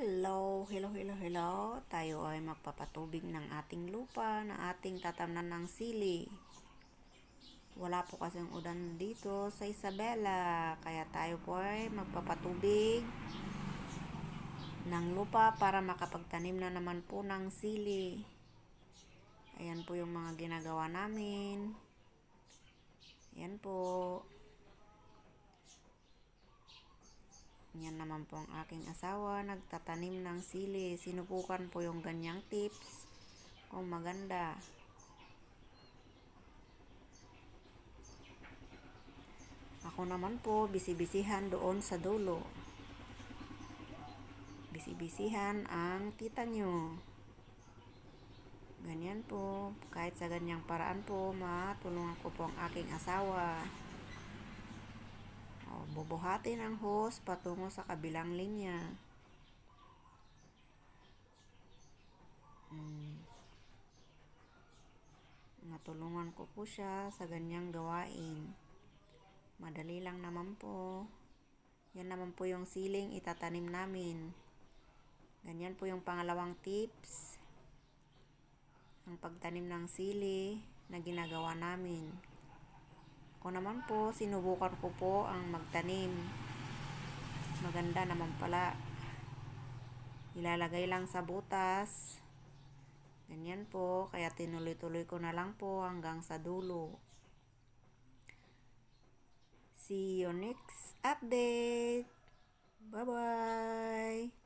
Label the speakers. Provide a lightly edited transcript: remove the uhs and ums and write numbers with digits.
Speaker 1: Hello. Tayo ay magpapatubig ng ating lupa na ating tatamnan ng sili. Wala po kasing ulan dito sa Isabela, kaya tayo po ay magpapatubig ng lupa para makapagtanim na naman po ng sili. Ayan po yung mga ginagawa namin. Ayan po. Yan naman po ang aking asawa, nagtatanim ng sili. Sinubukan po yung ganyang tips kung maganda. Ako naman po, bisibisihan doon sa dulo. Bisibisihan ang tita nyo. Ganyan po. Kahit sa ganyang paraan po, matulungan ko po ang aking asawa. Bubuhatin ang hose patungo sa kabilang linya. Natulungan ko po siya sa ganyang gawain. Madali lang naman po. Yan naman po yung siling itatanim namin. Ganyan po yung pangalawang tips. Ang pagtanim ng sili na ginagawa namin. Ako naman po, sinubukan ko po ang magtanim. Maganda naman pala. Ilalagay lang sa butas. Ganyan po, kaya tinuloy-tuloy ko na lang po hanggang sa dulo. See you next update. Bye-bye.